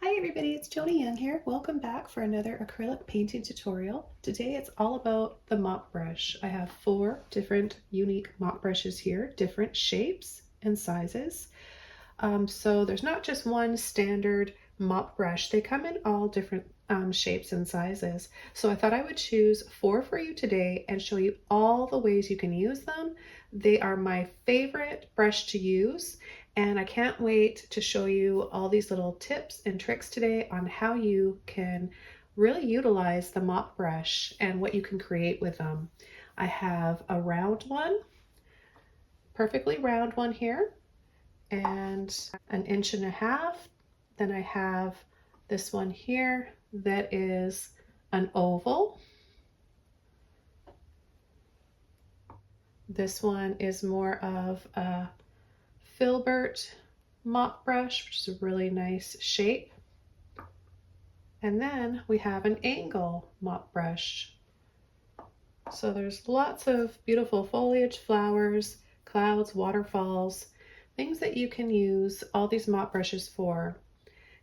Hi everybody, it's Joni Young here. Welcome back for another acrylic painting tutorial. Today it's all about the mop brush. I have 4 different unique mop brushes here, different shapes and sizes. So there's not just one standard mop brush. They come in all different shapes and sizes. So I thought I would choose 4 for you today and show you all the ways you can use them. They are my favorite brush to use, and I can't wait to show you all these little tips and tricks today on how you can really utilize the mop brush and what you can create with them. I have a round one, perfectly round one here, and 1.5 inches. Then I have this one here that is an oval. This one is more of a Filbert mop brush, which is a really nice shape. And then we have an angle mop brush. So there's lots of beautiful foliage, flowers, clouds, waterfalls, things that you can use all these mop brushes for.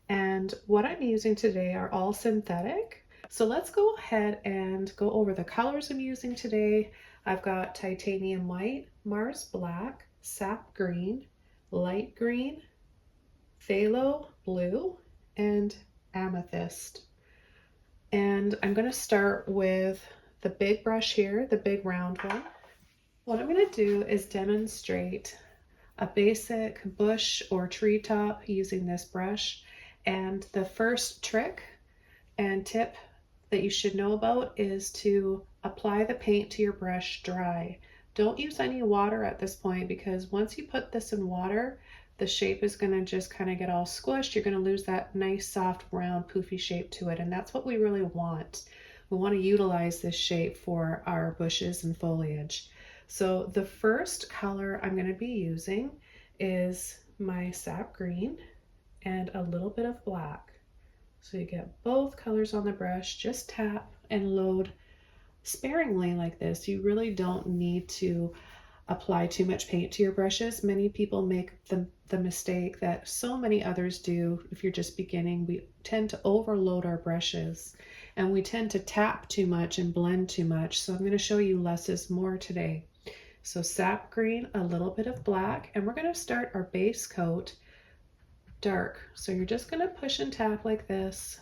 And what I'm using today are all synthetic. So let's go ahead and go over the colors I'm using today. I've got titanium white, Mars black, sap green, light green, phthalo blue, and amethyst. And I'm going to start with the big brush here, the big round one. What I'm going to do is demonstrate a basic bush or treetop using this brush. And the first trick and tip that you should know about is to apply the paint to your brush dry. Don't use any water at this point, because once you put this in water, the shape is going to just kind of get all squished. You're going to lose that nice soft round poofy shape to it, and that's what we really want. We want to utilize this shape for our bushes and foliage. So the first color I'm going to be using is my sap green and a little bit of black. So you get both colors on the brush. Just tap and load sparingly like this. You really don't need to apply too much paint to your brushes. Many people make the mistake that so many others do. If you're just beginning, we tend to overload our brushes and we tend to tap too much and blend too much. So I'm going to show you less is more today. So sap green, a little bit of black, and we're going to start our base coat dark. So you're just going to push and tap like this.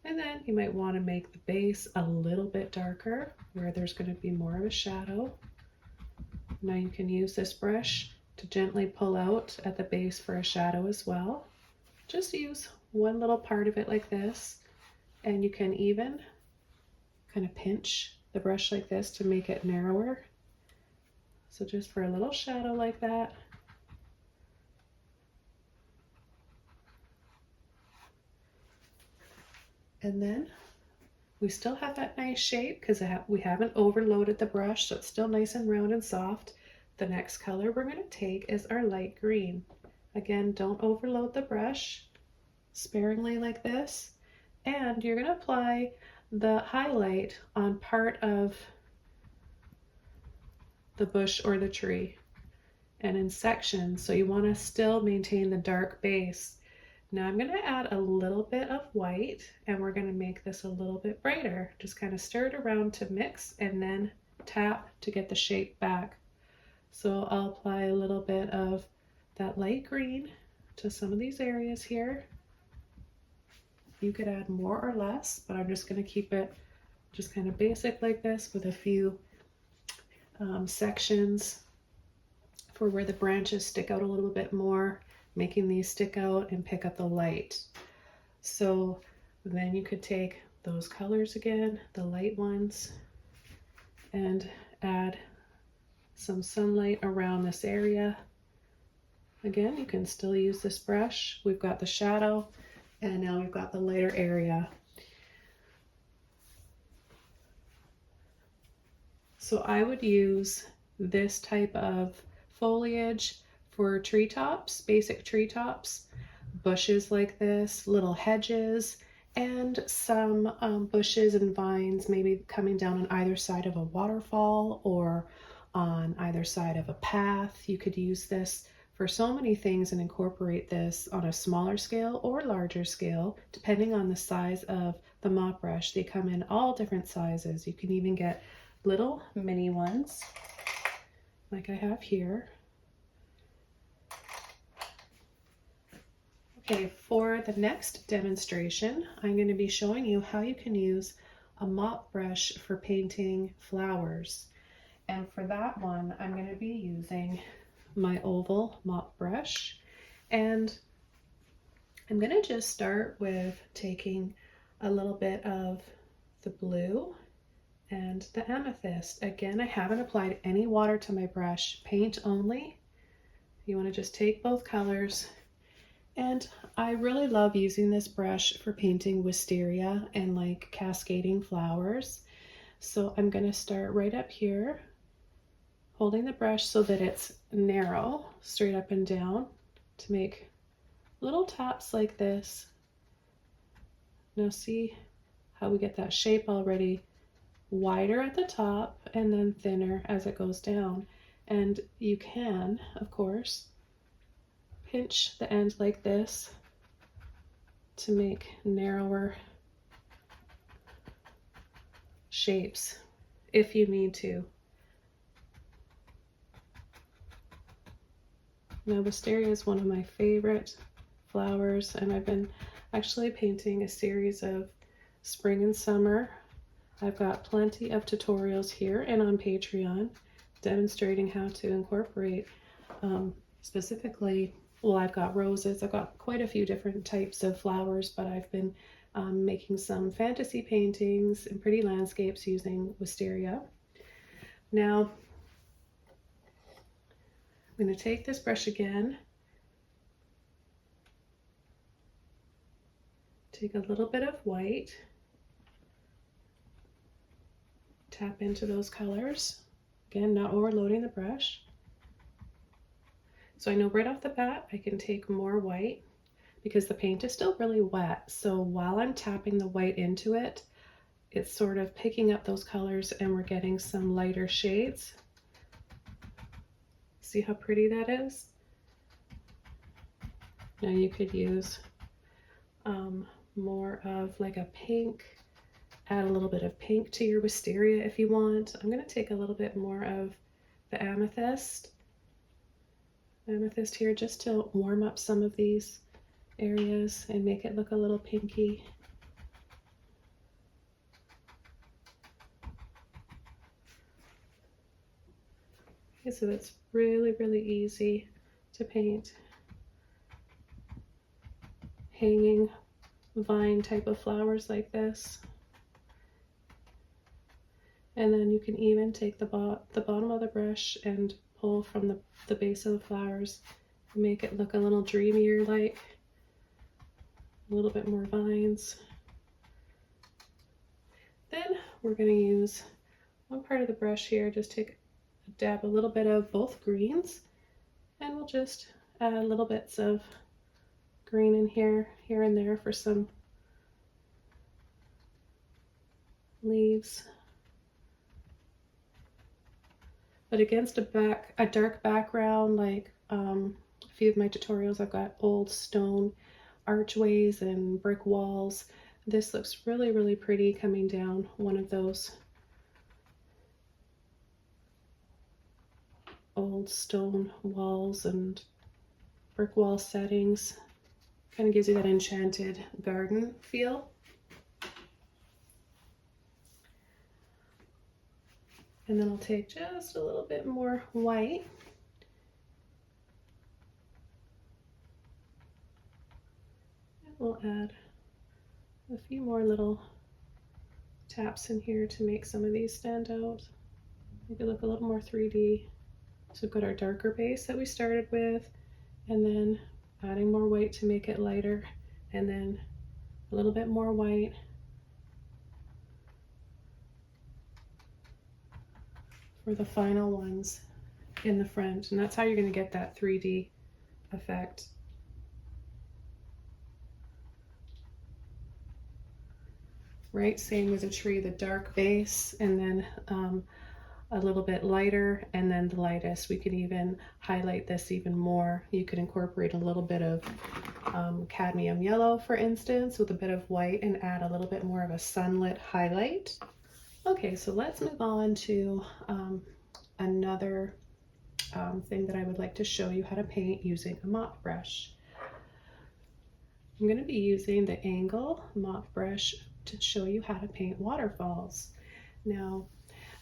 And then you might want to make the base a little bit darker where there's going to be more of a shadow. Now you can use this brush to gently pull out at the base for a shadow as well. Just use one little part of it like this, and you can even kind of pinch the brush like this to make it narrower. So just for a little shadow like that. And then we still have that nice shape because we haven't overloaded the brush, so it's still nice and round and soft. The next color we're going to take is our light green. Again, don't overload the brush, sparingly like this. And you're going to apply the highlight on part of the bush or the tree and in sections, so you want to still maintain the dark base. Now I'm going to add a little bit of white, and we're going to make this a little bit brighter. Just kind of stir it around to mix and then tap to get the shape back. So I'll apply a little bit of that light green to some of these areas here. You could add more or less, but I'm just going to keep it just kind of basic like this with a few sections for where the branches stick out a little bit more, making these stick out and pick up the light. So then you could take those colors again, the light ones, and add some sunlight around this area. Again, you can still use this brush. We've got the shadow, and now we've got the lighter area. So I would use this type of foliage for treetops, basic treetops, bushes like this, little hedges, and some bushes and vines maybe coming down on either side of a waterfall or on either side of a path. You could use this for so many things and incorporate this on a smaller scale or larger scale, depending on the size of the mop brush. They come in all different sizes. You can even get little mini ones like I have here. Okay, for the next demonstration, I'm going to be showing you how you can use a mop brush for painting flowers. And for that one, I'm going to be using my oval mop brush. And I'm going to just start with taking a little bit of the blue and the amethyst. Again, I haven't applied any water to my brush, paint only. You want to just take both colors. And I really love using this brush for painting wisteria and like cascading flowers. So I'm going to start right up here, holding the brush so that it's narrow, straight up and down, to make little taps like this. Now see how we get that shape already wider at the top and then thinner as it goes down. And you can, of course, pinch the end like this to make narrower shapes if you need to. Now, wisteria is one of my favorite flowers, and I've been actually painting a series of spring and summer. I've got plenty of tutorials here and on Patreon demonstrating how to incorporate specifically, well, I've got roses. I've got quite a few different types of flowers, but I've been making some fantasy paintings and pretty landscapes using wisteria. Now, I'm going to take this brush again, take a little bit of white, tap into those colors. Again, not overloading the brush. So I know right off the bat I can take more white because the paint is still really wet. So while I'm tapping the white into it, it's sort of picking up those colors and we're getting some lighter shades. See how pretty that is? Now you could use more of like a pink, add a little bit of pink to your wisteria if you want. I'm going to take a little bit more of the amethyst here just to warm up some of these areas and make it look a little pinky. Okay, so it's really, really easy to paint hanging vine type of flowers like this. And then you can even take the bottom of the brush and pull from the base of the flowers and make it look a little dreamier, like a little bit more vines. Then we're going to use one part of the brush here, just dab a little bit of both greens, and we'll just add little bits of green in here and there for some leaves. But against a dark background, like a few of my tutorials, I've got old stone archways and brick walls. This looks really, really pretty coming down one of those old stone walls and brick wall settings. Kind of gives you that enchanted garden feel. And then I'll take just a little bit more white. And we'll add a few more little taps in here to make some of these stand out. Maybe look a little more 3D. So we've got our darker base that we started with, and then adding more white to make it lighter, and then a little bit more white. For the final ones in the front, and that's how you're going to get that 3D effect. right? Same with a tree, the dark base, and then a little bit lighter, and then the lightest. We can even highlight this even more. You could incorporate a little bit of cadmium yellow, for instance, with a bit of white, and add a little bit more of a sunlit highlight. Okay, so let's move on to another thing that I would like to show you how to paint using a mop brush. I'm going to be using the angle mop brush to show you how to paint waterfalls. Now,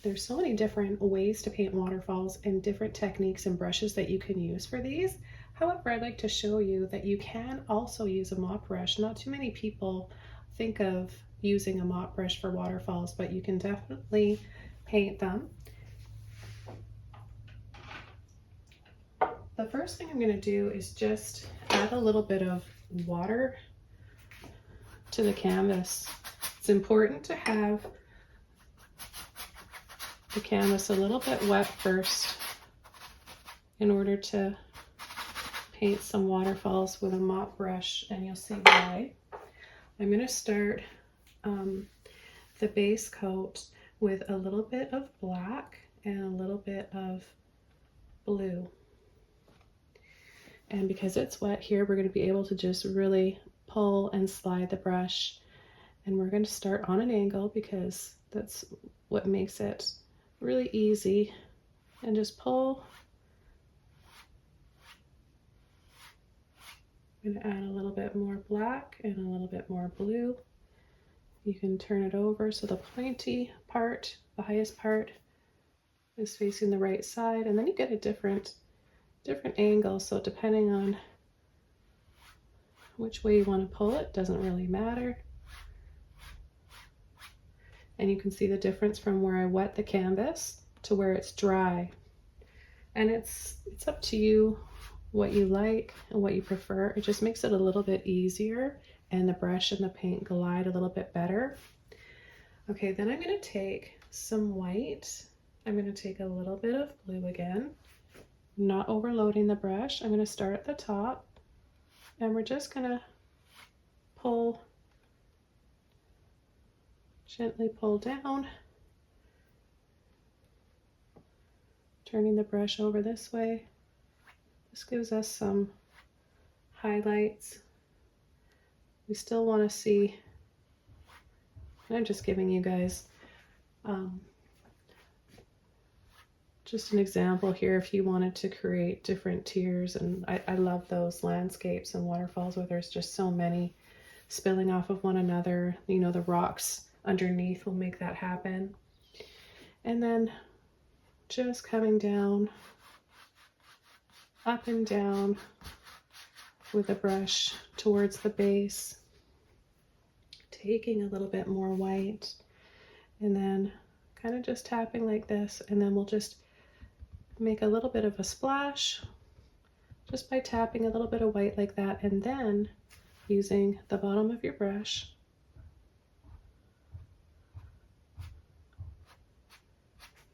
there's so many different ways to paint waterfalls and different techniques and brushes that you can use for these. However, I'd like to show you that you can also use a mop brush. Not too many people think of using a mop brush for waterfalls, but you can definitely paint them. The first thing I'm going to do is just add a little bit of water to the canvas. It's important to have the canvas a little bit wet first in order to paint some waterfalls with a mop brush, and you'll see why. I'm going to start the base coat with a little bit of black and a little bit of blue. And because it's wet here, we're going to be able to just really pull and slide the brush. And we're going to start on an angle because that's what makes it really easy. And just pull. I'm going to add a little bit more black and a little bit more blue. You can turn it over so the pointy part, the highest part, is facing the right side, and then you get a different angle. So depending on which way you want to pull it, doesn't really matter. And you can see the difference from where I wet the canvas to where it's dry. And it's up to you what you like and what you prefer. It just makes it a little bit easier, and the brush and the paint glide a little bit better. Okay, then I'm going to take some white. I'm going to take a little bit of blue again, not overloading the brush. I'm going to start at the top, and we're just going to gently pull down, turning the brush over this way. This gives us some highlights. We still want to see, and I'm just giving you guys just an example here if you wanted to create different tiers. And I love those landscapes and waterfalls where there's just so many spilling off of one another. You know, the rocks underneath will make that happen. And then just coming down, up and down with a brush towards the base, taking a little bit more white, and then kind of just tapping like this, and then we'll just make a little bit of a splash just by tapping a little bit of white like that, and then using the bottom of your brush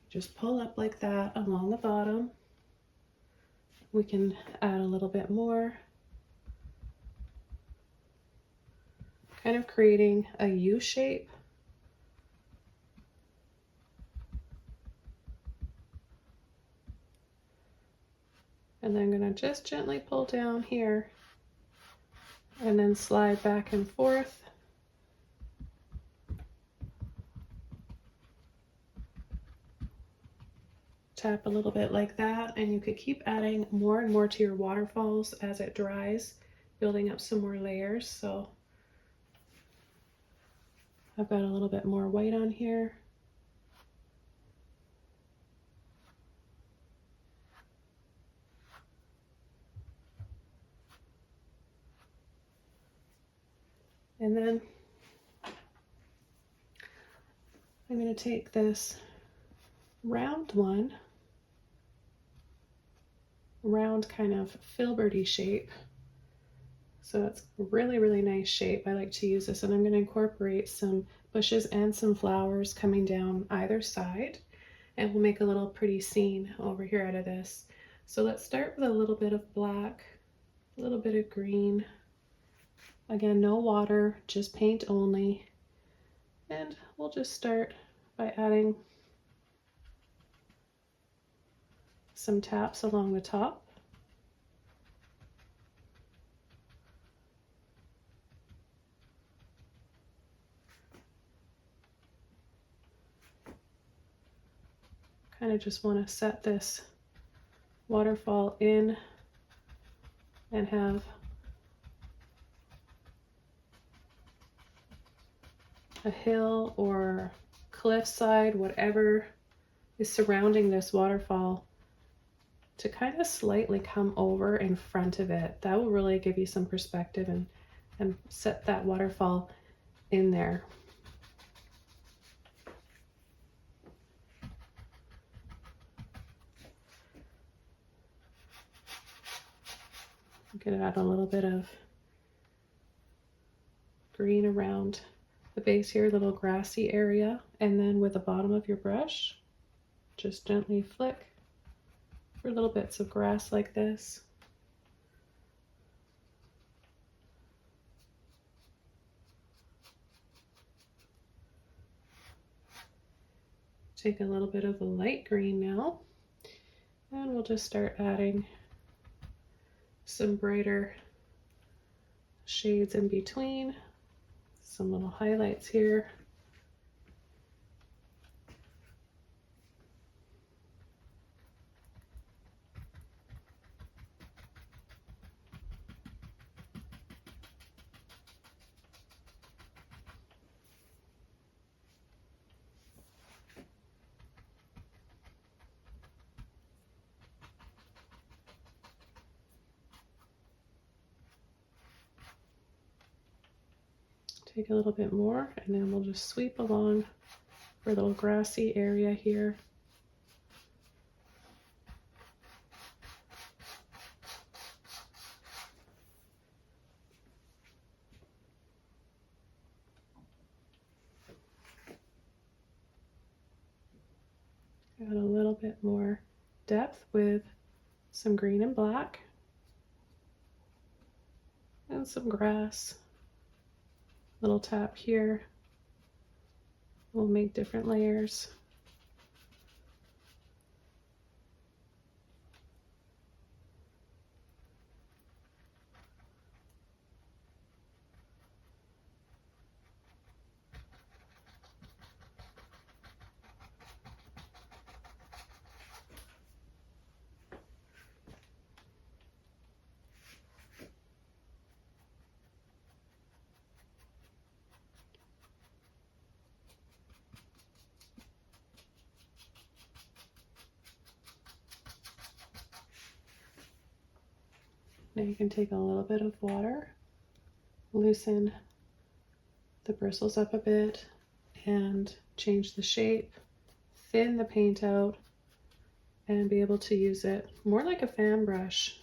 just pull up like that along the bottom. We can add a little bit more, kind of creating a U shape. And then I'm going to just gently pull down here and then slide back and forth. Tap a little bit like that, and you could keep adding more and more to your waterfalls as it dries, building up some more layers. So I've got a little bit more white on here. And then I'm going to take this round one, round kind of filberty shape. So it's a really, really nice shape. I like to use this, and I'm going to incorporate some bushes and some flowers coming down either side, and we'll make a little pretty scene over here out of this. So let's start with a little bit of black, a little bit of green. Again, no water, just paint only. And we'll just start by adding some taps along the top. Kind of just want to set this waterfall in and have a hill or cliffside, whatever is surrounding this waterfall, to kind of slightly come over in front of it. That will really give you some perspective and set that waterfall in there. I'm gonna add a little bit of green around the base here, little grassy area, and then with the bottom of your brush, just gently flick for little bits of grass like this. Take a little bit of a light green now, and we'll just start adding some brighter shades in between, some little highlights here. Take a little bit more, and then we'll just sweep along for a little grassy area here. Add a little bit more depth with some green and black and some grass. Little tap here. We'll make different layers. Now you can take a little bit of water, loosen the bristles up a bit, and change the shape, thin the paint out, and be able to use it more like a fan brush.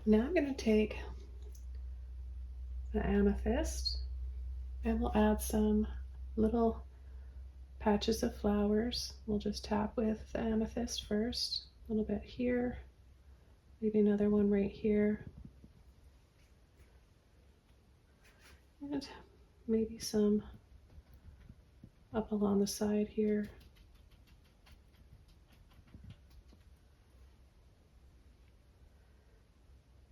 Now I'm going to take the amethyst and we'll add some little patches of flowers. We'll just tap with the amethyst first, a little bit here, maybe another one right here, and maybe some up along the side here.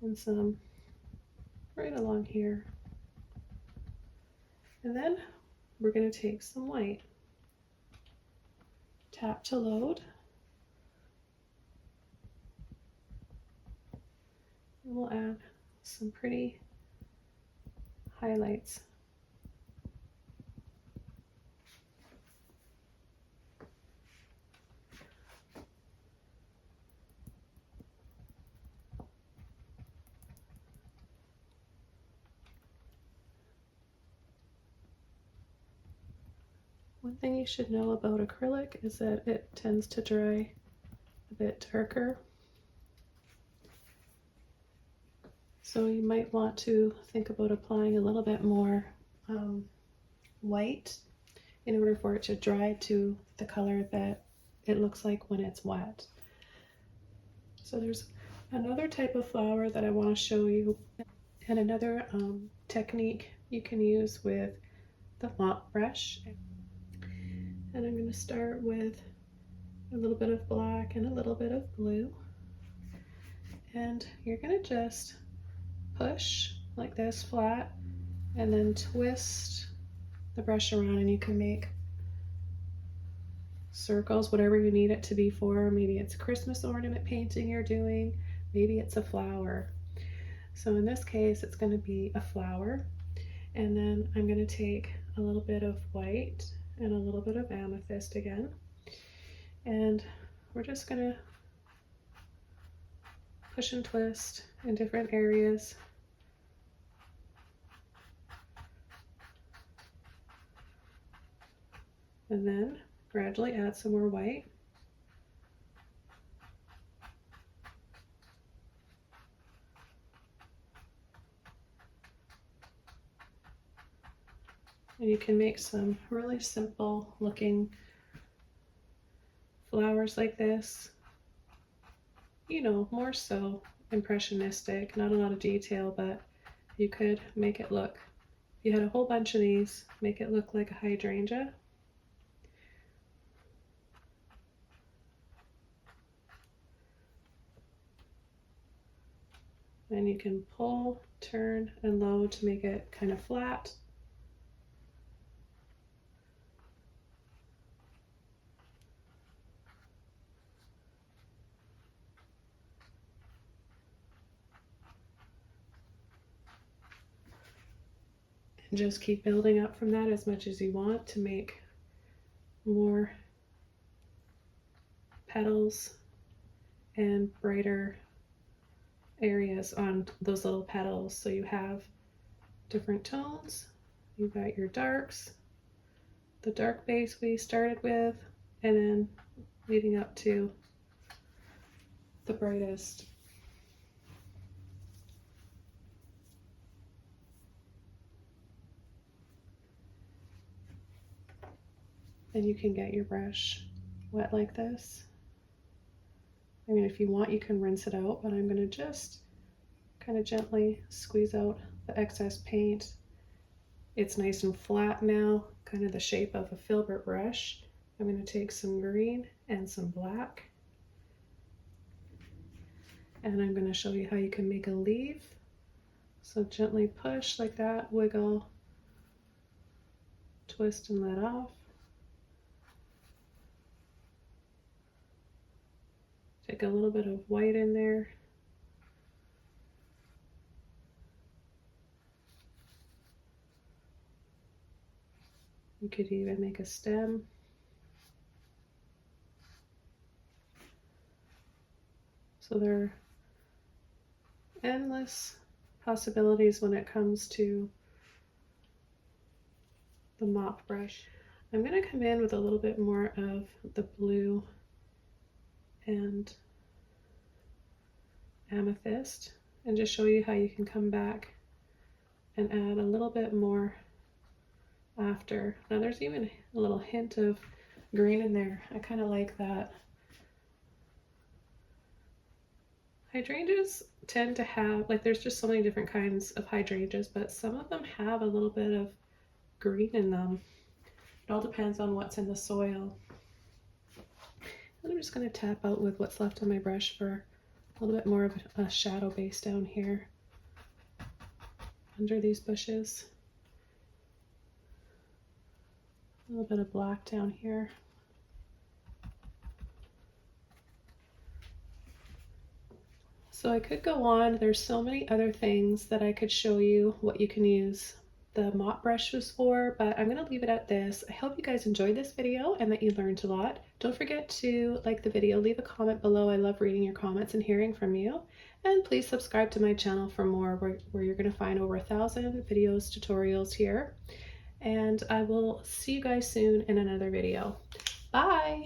And some right along here. And then we're going to take some white. Tap to load. And we'll add some pretty highlights. One thing you should know about acrylic is that it tends to dry a bit darker. So you might want to think about applying a little bit more white in order for it to dry to the color that it looks like when it's wet. So there's another type of flower that I want to show you, and another technique you can use with the mop brush. And I'm going to start with a little bit of black and a little bit of blue. And you're going to just push like this flat and then twist the brush around, and you can make circles, whatever you need it to be for. Maybe it's a Christmas ornament painting you're doing, maybe it's a flower. So in this case, it's going to be a flower. And then I'm going to take a little bit of white and a little bit of amethyst again. And we're just going to push and twist in different areas. And then gradually add some more white. And you can make some really simple looking flowers like this. You know, more so impressionistic, not a lot of detail, but you could make it look, if you had a whole bunch of these, make it look like a hydrangea. And you can pull, turn, and load to make it kind of flat. And just keep building up from that as much as you want to make more petals and brighter areas on those little petals. So you have different tones, you've got your darks, the dark base we started with, and then leading up to the brightest. And you can get your brush wet like this. I mean, if you want, you can rinse it out, but I'm going to just kind of gently squeeze out the excess paint. It's nice and flat now, kind of the shape of a Filbert brush. I'm going to take some green and some black, and I'm going to show you how you can make a leaf. So gently push like that, wiggle, twist and let off. Take a little bit of white in there. You could even make a stem. So there are endless possibilities when it comes to the mop brush. I'm going to come in with a little bit more of the blue and amethyst and just show you how you can come back and add a little bit more after. Now there's even a little hint of green in there. I kind of like that. Hydrangeas tend to have, like, there's just so many different kinds of hydrangeas, but some of them have a little bit of green in them. It all depends on what's in the soil. And I'm just going to tap out with what's left on my brush for a little bit more of a shadow base down here under these bushes. A little bit of black down here. So I could go on. There's so many other things that I could show you what you can use the mop brushes for, but I'm going to leave it at this. I hope you guys enjoyed this video and that you learned a lot. Don't forget to like the video, leave a comment below. I love reading your comments and hearing from you. And please subscribe to my channel for more, where you're going to find over 1,000 videos, tutorials here. and I will see you guys soon in another video. Bye!